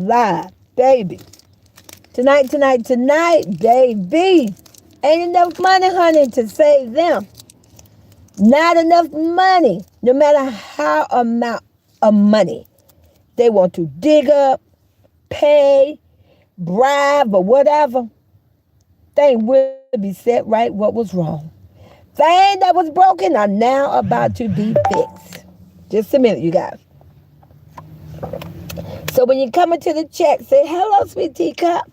live, baby. Tonight, baby. Ain't enough money, honey, to save them. Not enough money. No matter how amount of money they want to dig up, pay, bribe, or whatever, thing will be set right what was wrong. Things that was broken are now about to be fixed. Just a minute, you guys. So when you come into the chat, say, hello, sweet teacup.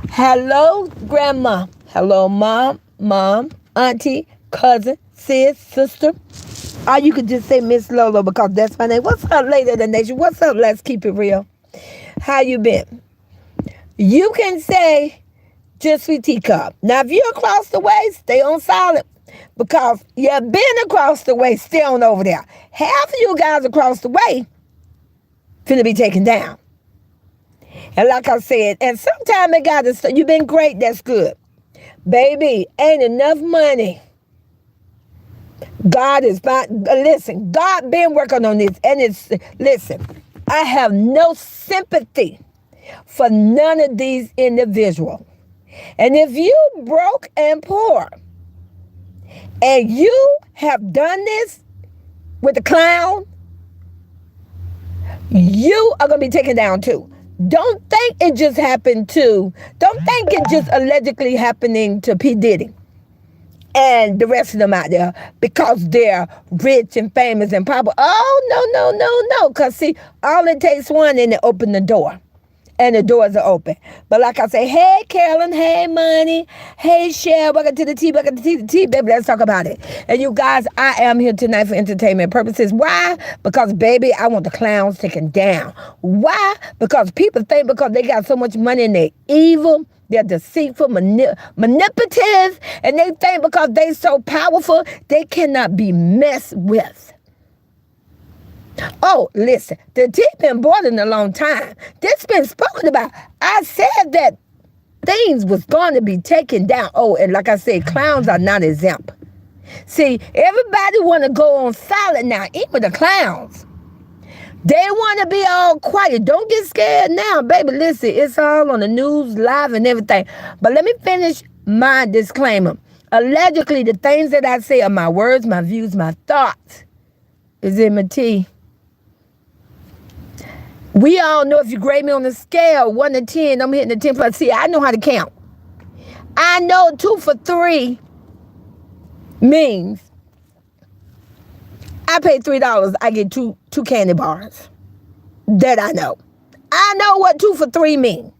Hello, grandma. Hello, mom, auntie, cousin, sis, sister. Or you could just say Miss Lola because that's my name. What's up, Lady of the Nation? What's up? Let's keep it real. How you been? You can say just sweet teacup. Now, if you're across the way, stay on silent because you've been across the way, stay on over there. Half of you guys across the way finna be taken down. And like I said, and sometimes it got to, you've been great, that's good. Baby, ain't enough money. God is fine. Listen, God been working on this. And listen, I have no sympathy for none of these individuals. And if you broke and poor, and you have done this with the clown, you are going to be taken down too. Don't think it just happened don't think it just allegedly happening to P. Diddy and the rest of them out there because they're rich and famous and popular. Oh, no. Because see, all it takes one and to open the door. And the doors are open. But like I say, hey, Carolyn, hey, Money, hey, Cher, welcome to the tea, baby, let's talk about it. And you guys, I am here tonight for entertainment purposes. Why? Because, baby, I want the clowns taken down. Why? Because people think because they got so much money and they're evil, they're deceitful, manipulative, and they think because they so powerful, they cannot be messed with. Oh, listen, the tea been boiling a long time. This been spoken about. I said that things was going to be taken down. Oh, and like I said, clowns are not exempt. See, everybody want to go on silent now, even the clowns. They want to be all quiet. Don't get scared now, baby. Listen, it's all on the news, live and everything. But let me finish my disclaimer. Allegedly, the things that I say are my words, my views, my thoughts. Is in my tea. We all know if you grade me on the scale, 1 to 10, I'm hitting the 10 plus. See, I know how to count. I know 2 for 3 means I pay $3, I get two candy bars. That I know. I know what 2 for 3 mean.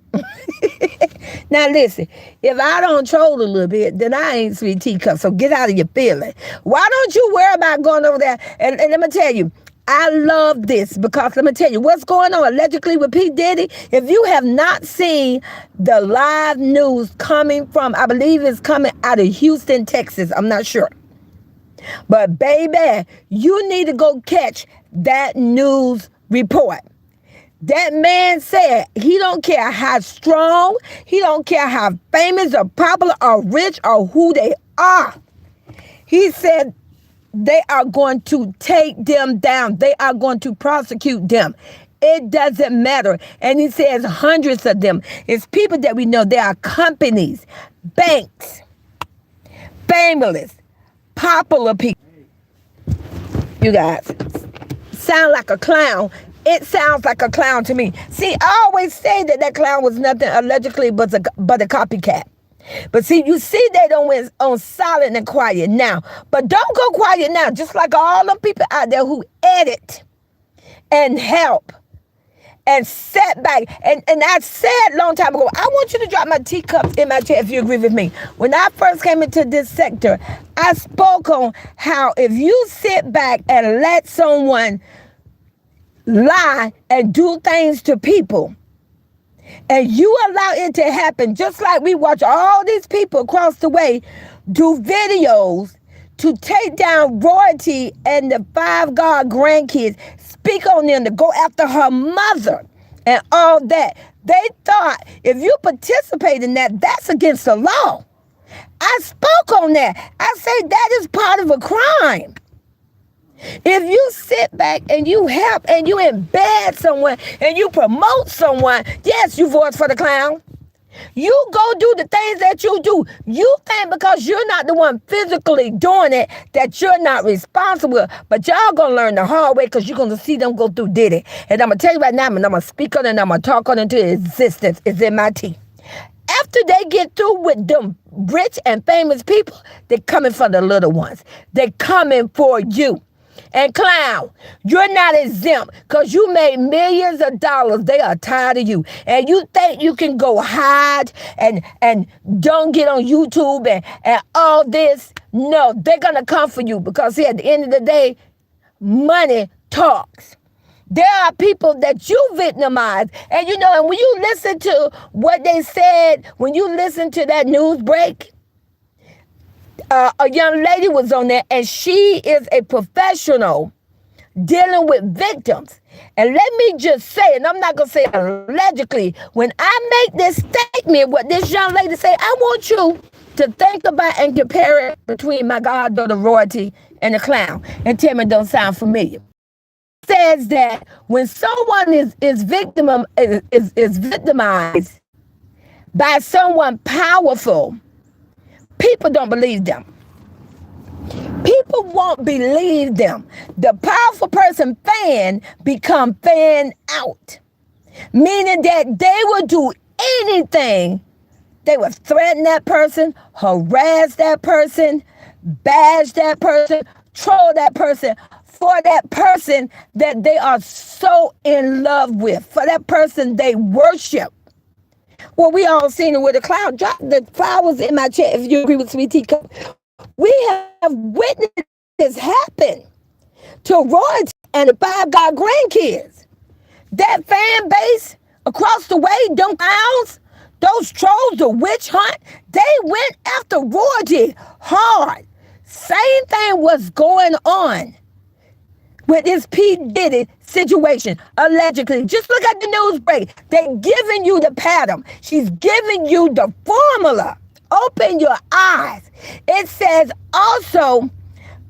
Now listen, if I don't troll a little bit, then I ain't sweet teacup. So get out of your feeling. Why don't you worry about going over there? And let me tell you, I love this because let me tell you what's going on allegedly with P. Diddy. If you have not seen the live news coming from, I believe it's coming out of Houston, Texas. I'm not sure. But baby, you need to go catch that news report. That man said he don't care how strong, he don't care how famous or popular or rich or who they are. He said they are going to take them down. They are going to prosecute them. It doesn't matter. And he says hundreds of them. It's people that we know. There are companies, banks, families, popular people. You guys, sound like a clown. It sounds like a clown to me. See, I always say that clown was nothing allegedly but a copycat. But see, you see they don't went on silent and quiet now. But don't go quiet now, just like all the people out there who edit and help and set back. And I said a long time ago, I want you to drop my teacups in my chair if you agree with me. When I first came into this sector, I spoke on how if you sit back and let someone lie and do things to people, and you allow it to happen, just like we watch all these people across the way do videos to take down royalty and the 5 God grandkids, speak on them to go after her mother and all that. They thought if you participate in that, that's against the law. I spoke on that. I say that is part of a crime. If you sit back and you help and you embed someone and you promote someone, yes, you voice for the clown. You go do the things that you do. You think because you're not the one physically doing it that you're not responsible. But y'all gonna learn the hard way because you're gonna see them go through did it. And I'm gonna tell you right now, I'm gonna speak on it and I'm gonna talk on it into existence. It's in my teeth. After they get through with them rich and famous people, they're coming for the little ones. They're coming for you. And clown, you're not exempt because you made millions of dollars. They are tired of you. And you think you can go hide and don't get on YouTube and all this. No, they're going to come for you because see, at the end of the day, money talks. There are people that you victimize. And you know, and when you listen to what they said, when you listen to that news break, a young lady was on there and she is a professional dealing with victims. And let me just say, and I'm not going to say allegedly, when I make this statement, what this young lady say, I want you to think about and compare it between my goddaughter Royalty and the clown and tell me it don't sound familiar. It says that when someone is victimized by someone powerful, people don't believe them. People won't believe them. The powerful person fan become fan out. Meaning that they will do anything. They will threaten that person, harass that person, bash that person, troll that person for that person that they are so in love with, for that person they worship. Well, we all seen it with a clown. Drop the flowers in my chair if you agree with Sweet Teacup. We have witnessed this happen to Royalty and the 5 God grandkids. That fan base across the way, them clowns, those trolls, the witch hunt, they went after Royalty hard. Same thing was going on with this P. Diddy situation, allegedly. Just look at the news break. They're giving you the pattern. She's giving you the formula. Open your eyes. It says also,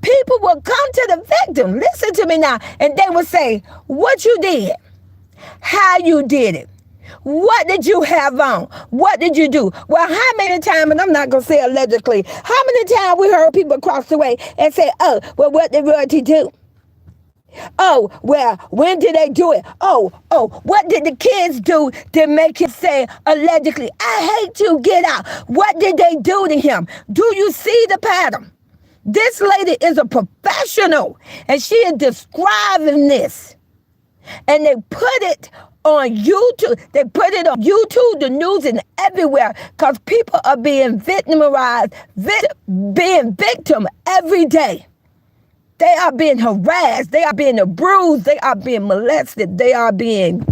people will come to the victim. Listen to me now. And they will say, what you did, how you did it. What did you have on? What did you do? Well, how many times, and I'm not going to say allegedly, how many times we heard people across the way and say, oh, well, what did Royalty do? Oh, well, when did they do it? Oh, what did the kids do to make him say allegedly, I hate you, get out? What did they do to him? Do you see the pattern? This lady is a professional and she is describing this. And they put it on YouTube. They put it on YouTube, the news, and everywhere because people are being victimized, being victim every day. They are being harassed. They are being abused. They are being molested. They are being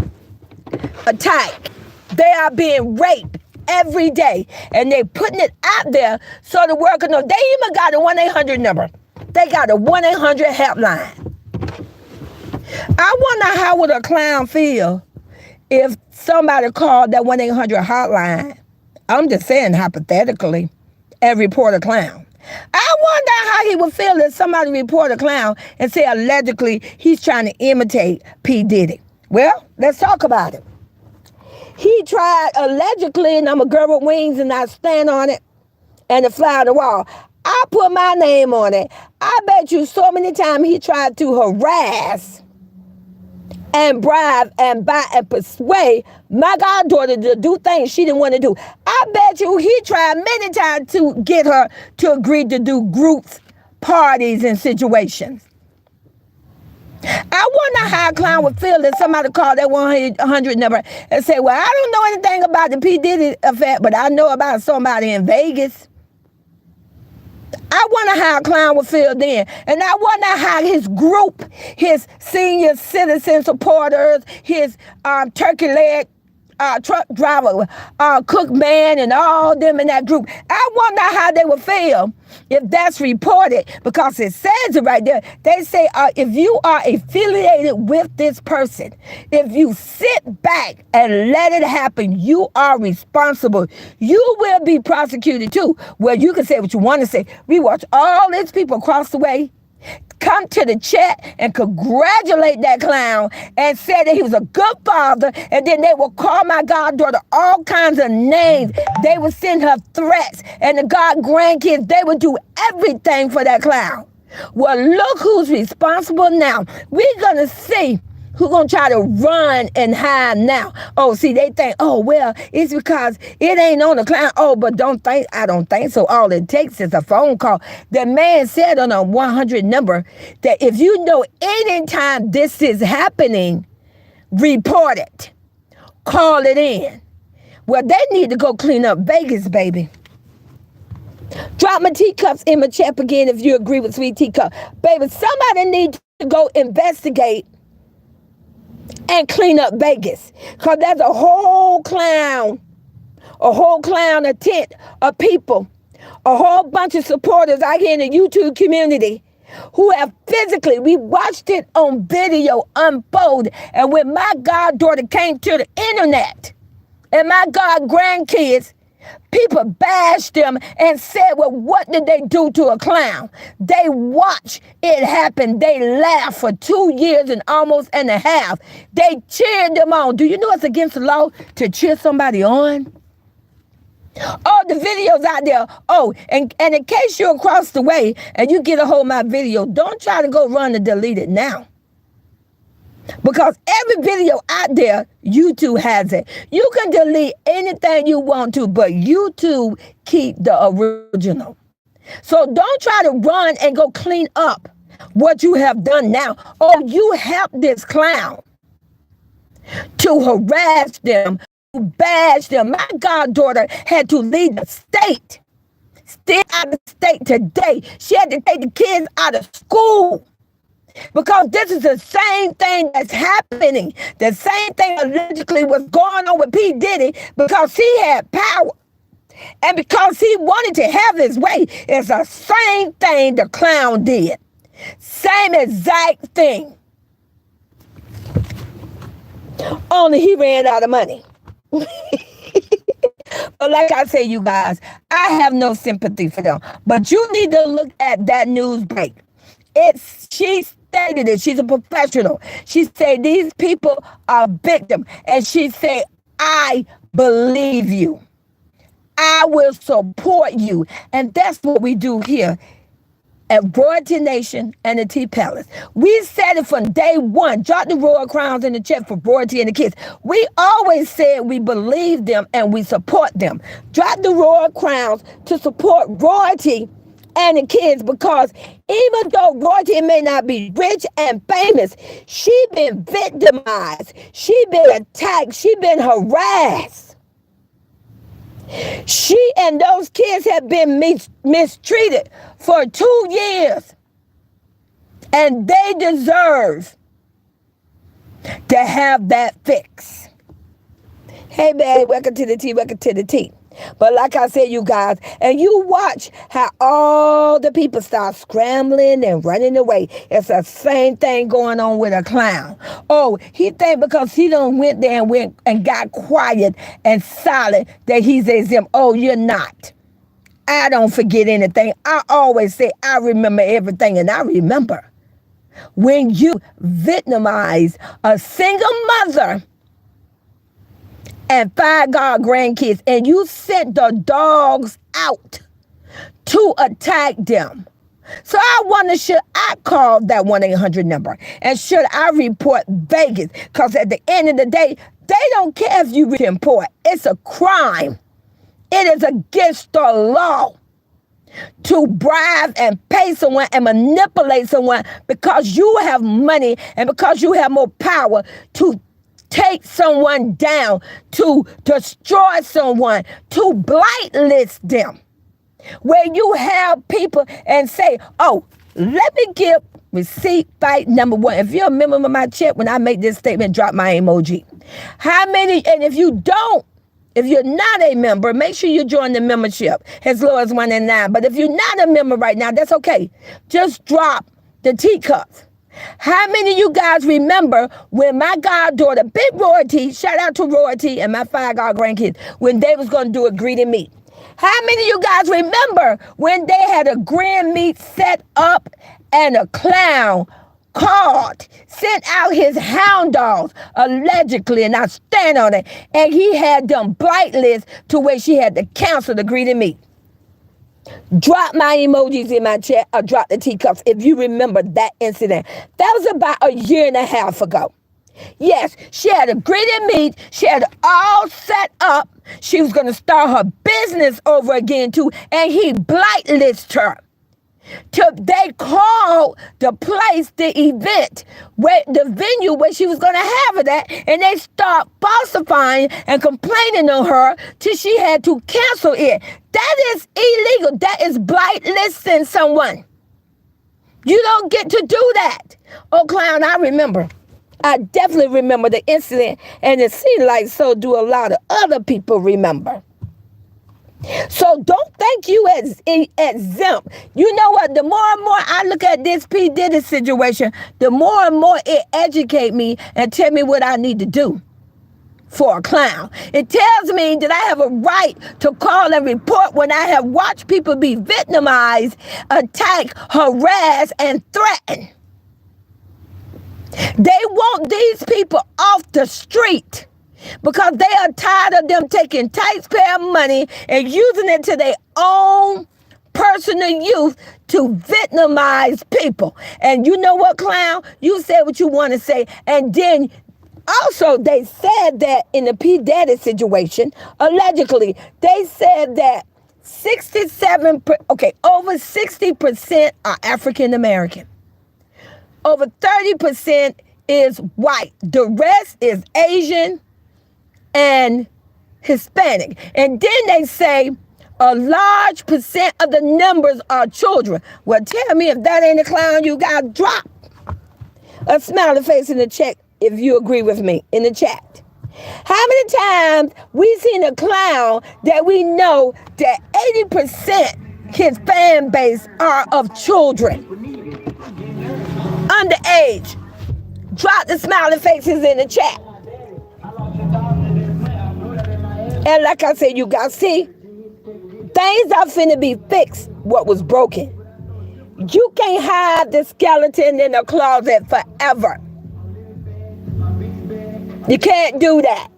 attacked. They are being raped every day. And they're putting it out there so the world can know. They even got a 1-800 number. They got a 1-800 helpline. I wonder how would a clown feel if somebody called that 1-800 hotline, I'm just saying hypothetically, and report a clown. I wonder how he would feel if somebody report a clown and say allegedly he's trying to imitate P. Diddy. Well, let's talk about it. He tried allegedly, and I'm a girl with wings and I stand on it and a fly on the wall. I put my name on it. I bet you so many times he tried to harass and bribe and buy and persuade my goddaughter to do things she didn't want to do. I bet you he tried many times to get her to agree to do groups, parties, and situations. I wonder how a clown would feel if somebody called that 100 number and say, well, I don't know anything about the P. Diddy affair, but I know about somebody in Vegas. I wonder how a clown would feel then. And I wonder how his group, his senior citizen supporters, his turkey leg truck driver, cook man, and all them in that group. I wonder how they would feel if that's reported, because it says it right there. They say if you are affiliated with this person, if you sit back and let it happen, you are responsible. You will be prosecuted too. Well, you can say what you want to say. We watch all these people across the way come to the chat and congratulate that clown and say that he was a good father, and then they will call my goddaughter all kinds of names. They would send her threats, and the god grandkids, they would do everything for that clown. Well, look who's responsible now. We're going to see who's going to try to run and hide now. Oh, see, they think, oh, well, it's because it ain't on the clown. Oh, but I don't think so. All it takes is a phone call. The man said on a 100 number that if you know anytime this is happening, report it. Call it in. Well, they need to go clean up Vegas, baby. Drop my teacups in my chat again if you agree with Sweet Teacup. Baby, somebody needs to go investigate and clean up Vegas. Because there's a whole clown of tent of people, a whole bunch of supporters out here in the YouTube community who have physically, we watched it on video unfold. And when my goddaughter came to the internet and my god grandkids, people bashed them and said, well, what did they do to a clown? They watched it happen. They laughed for 2 years and almost and a half. They cheered them on. Do you know it's against the law to cheer somebody on? Oh, the video's out there. Oh, and in case you're across the way and you get a hold of my video, don't try to go run and delete it now. Because every video out there, YouTube has it. You can delete anything you want to, but YouTube keep the original. So don't try to run and go clean up what you have done now. Oh, you helped this clown to harass them, to bash them. My goddaughter had to leave the state. Still out of the state today. She had to take the kids out of school. Because this is the same thing that's happening. The same thing allegedly was going on with P. Diddy because he had power. And because he wanted to have his way. It's the same thing the clown did. Same exact thing. Only he ran out of money. But like I say, you guys, I have no sympathy for them. But you need to look at that news break. She stated it. She's a professional. She said these people are victims. And she said, I believe you. I will support you. And that's what we do here at Royalty Nation and the T Palace. We said it from day one. Drop the royal crowns in the check for Royalty and the kids. We always said we believe them and we support them. Drop the royal crowns to support Royalty and the kids, because even though Royalty may not be rich and famous, she been victimized. She been attacked. She been harassed. She and those kids have been mistreated for 2 years. And they deserve to have that fix. Hey, man, welcome to the tea, welcome to the tea. But like I said, you guys, and you watch how all the people start scrambling and running away. It's the same thing going on with a clown. Oh, he think because he done went there and went and got quiet and silent that he's exempt. Oh, you're not. I don't forget anything. I always say I remember everything, and I remember when you victimize a single mother and 5 god grandkids, and you sent the dogs out to attack them. So I wonder, should I call that 1-800 number? And should I report Vegas? Because at the end of the day, they don't care if you report. It's a crime. It is against the law to bribe and pay someone and manipulate someone because you have money and because you have more power to take someone down, to destroy someone, to blacklist them. Where you have people and say, oh, let me give receipt fight number 1. If you're a member of my chat, when I make this statement, drop my emoji. How many, and if you don't, if you're not a member, make sure you join the membership as low as $1.99. But if you're not a member right now, that's okay. Just drop the teacups. How many of you guys remember when my goddaughter, Big Royalty, shout out to Royalty and my 5 god grandkids, when they was going to do a greedy meet? How many of you guys remember when they had a grand meet set up and a clown called, sent out his hound dogs, allegedly, and I stand on it, and he had them blightless to where she had to cancel the greeting me. Drop my emojis in my chat or drop the teacups if you remember that incident. That was about a year and a half ago. Yes, she had a greeting meet. She had it all set up. She was going to start her business over again too, and he blightlist her. They called the place, the event, where the venue where she was going to have it at, and they start falsifying and complaining on her till she had to cancel it. That is illegal. That is blight-listing someone. You don't get to do that. Oh, clown, I remember. I definitely remember the incident, and it seemed like so do a lot of other people remember. So don't think you exempt. You know what? The more and more I look at this P. Diddy situation, the more and more it educates me and tell me what I need to do for a clown. It tells me that I have a right to call and report when I have watched people be victimized, attacked, harassed, and threatened. They want these people off the street because they are tired of them taking taxpayer money and using it to their own personal use to victimize people. And you know what, clown? You said what you want to say. And then also they said that in the P. Diddy situation, allegedly, they said that over 60% are African American. Over 30% is white. The rest is Asian and Hispanic. And then they say a large percent of the numbers are children. Well, tell me if that ain't a clown you got dropped. A smiley face in the chat if you agree with me in the chat. How many times we seen a clown that we know that 80% his fan base are of children? Underage. Drop the smiley faces in the chat. And like I said, you guys see, things are finna be fixed, what was broken. You can't hide the skeleton in the closet forever. You can't do that.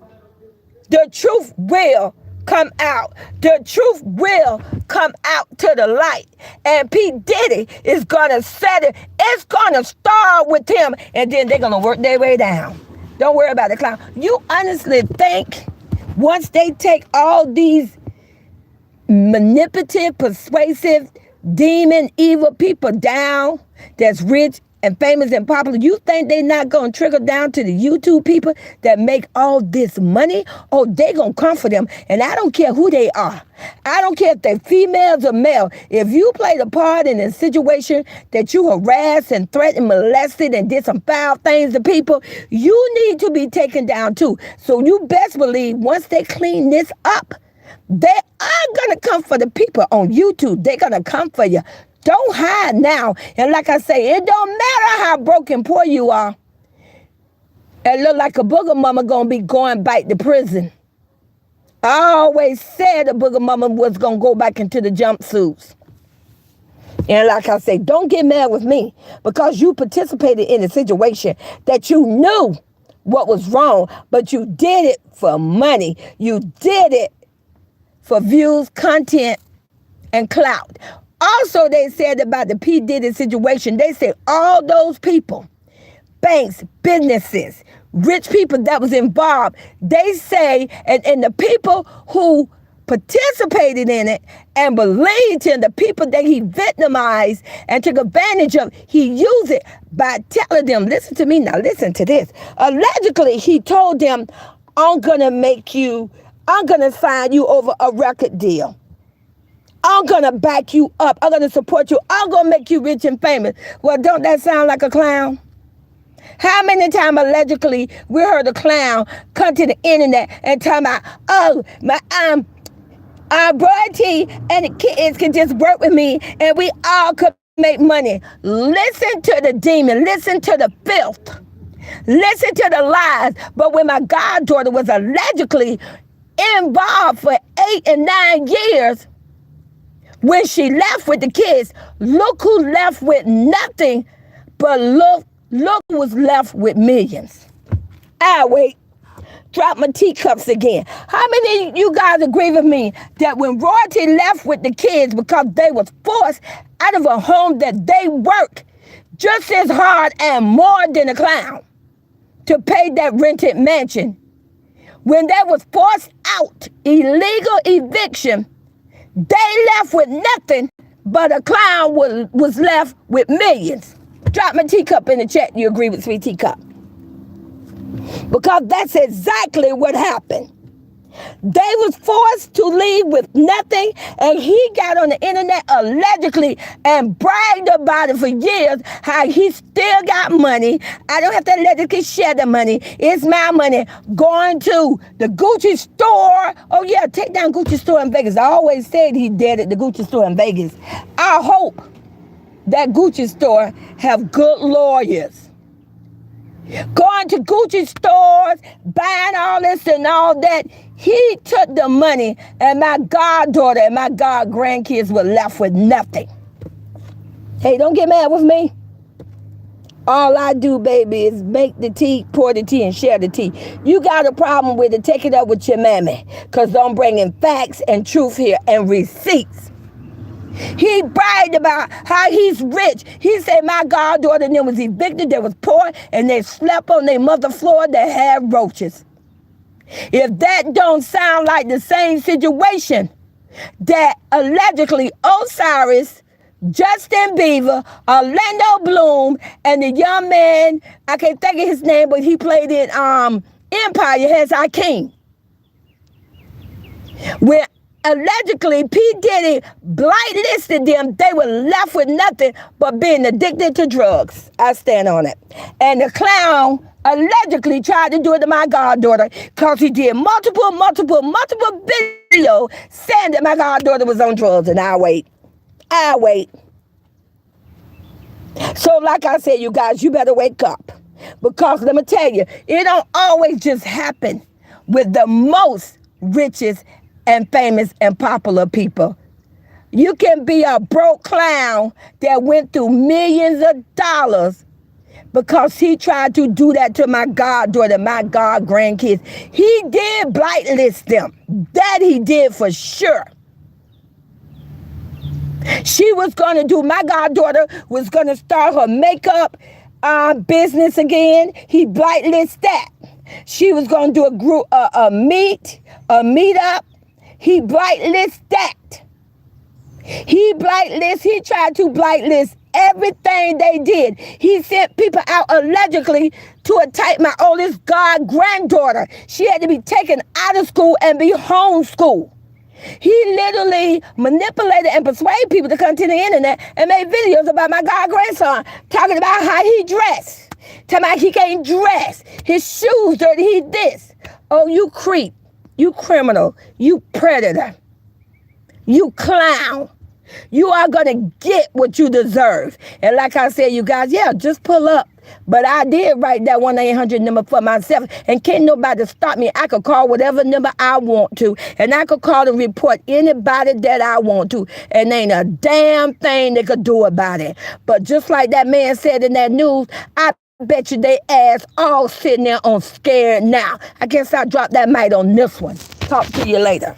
The truth will come out. The truth will come out to the light. And P. Diddy is going to set it. It's going to start with him, and then they're going to work their way down. Don't worry about the clown. You honestly think once they take all these manipulative, persuasive, demon, evil people down that's rich and famous and popular, you think they're not going to trickle down to the YouTube people that make all this money? Oh, they going to come for them. And I don't care who they are. I don't care if they're females or male. If you played a part in a situation that you harassed and threatened, molested, and did some foul things to people, you need to be taken down too. So you best believe once they clean this up, they are going to come for the people on YouTube. They're going to come for you. Don't hide now. And like I say, it don't matter how broken poor you are. It look like a booger mama gonna be going back to prison. I always said a booger mama was gonna go back into the jumpsuits. And like I say, don't get mad with me because you participated in a situation that you knew what was wrong, but you did it for money. You did it for views, content, and clout. Also, they said about the P. Diddy situation, they said all those people, banks, businesses, rich people that was involved, they say, and the people who participated in it and believed in the people that he victimized and took advantage of, he used it by telling them, listen to me now, listen to this. Allegedly, he told them, I'm going to sign you over a record deal. I'm going to back you up. I'm going to support you. I'm going to make you rich and famous. Well, don't that sound like a clown? How many times allegedly we heard a clown come to the internet and talk about, oh, royalty and the kids can just work with me and we all could make money. Listen to the demon. Listen to the filth. Listen to the lies. But when my goddaughter was allegedly involved for 8 and 9 years, When she left with the kids, look who left with nothing, but look who was left with millions. Wait. Drop my teacups again. How many of you guys agree with me that when royalty left with the kids because they was forced out of a home that they worked just as hard and more than a clown to pay that rented mansion, when they was forced out, illegal eviction, they left with nothing, but a clown was left with millions. Drop my teacup in the chat. You agree with Sweet Teacup? Because that's exactly what happened. They was forced to leave with nothing, and he got on the internet allegedly and bragged about it for years, how he still got money. I don't have to allegedly share the money. It's my money. Going to the Gucci store. Oh yeah, take down Gucci store in Vegas. I always said he did at the Gucci store in Vegas. I hope that Gucci store have good lawyers. Going to Gucci stores, buying all this and all that. He took the money, and my goddaughter and my god grandkids were left with nothing. Hey, don't get mad with me. All I do, baby, is make the tea, pour the tea, and share the tea. You got a problem with it, take it up with your mammy, because I'm bringing facts and truth here and receipts. He bragged about how he's rich. He said my goddaughter and them was evicted, they was poor, and they slept on their mother floor that had roaches. If that don't sound like the same situation that allegedly Osiris, Justin Bieber, Orlando Bloom, and the young man, I can't think of his name, but he played in Empire, has our king. When allegedly P. Diddy blacklisted them, they were left with nothing but being addicted to drugs. I stand on it. And the clown allegedly tried to do it to my goddaughter because he did multiple videos saying that my goddaughter was on drugs. And I wait. So like I said, you guys, you better wake up. Because let me tell you, it don't always just happen with the most richest and famous and popular people. You can be a broke clown that went through millions of dollars because he tried to do that to my goddaughter, my god grandkids. He did blacklist them. That he did for sure. She was going to do, my goddaughter was going to start her makeup business again. He blacklisted that. She was going to do a meetup. He blacklisted that. He tried to blacklist everything they did. He sent people out allegedly to attack my oldest god granddaughter. She had to be taken out of school and be homeschooled. He literally manipulated and persuaded people to come to the internet and make videos about my god grandson, talking about how he dressed. Talking about he can't dress. His shoes dirty, he this. Oh, you creep. You criminal, you predator, you clown. You are going to get what you deserve. And like I said, you guys, yeah, just pull up. But I did write that 1-800 number for myself. And can't nobody stop me. I could call whatever number I want to. And I could call and report anybody that I want to. And ain't a damn thing they could do about it. But just like that man said in that news, I bet you they ass all sitting there on scared now. I guess I'll drop that mic on this one. Talk to you later.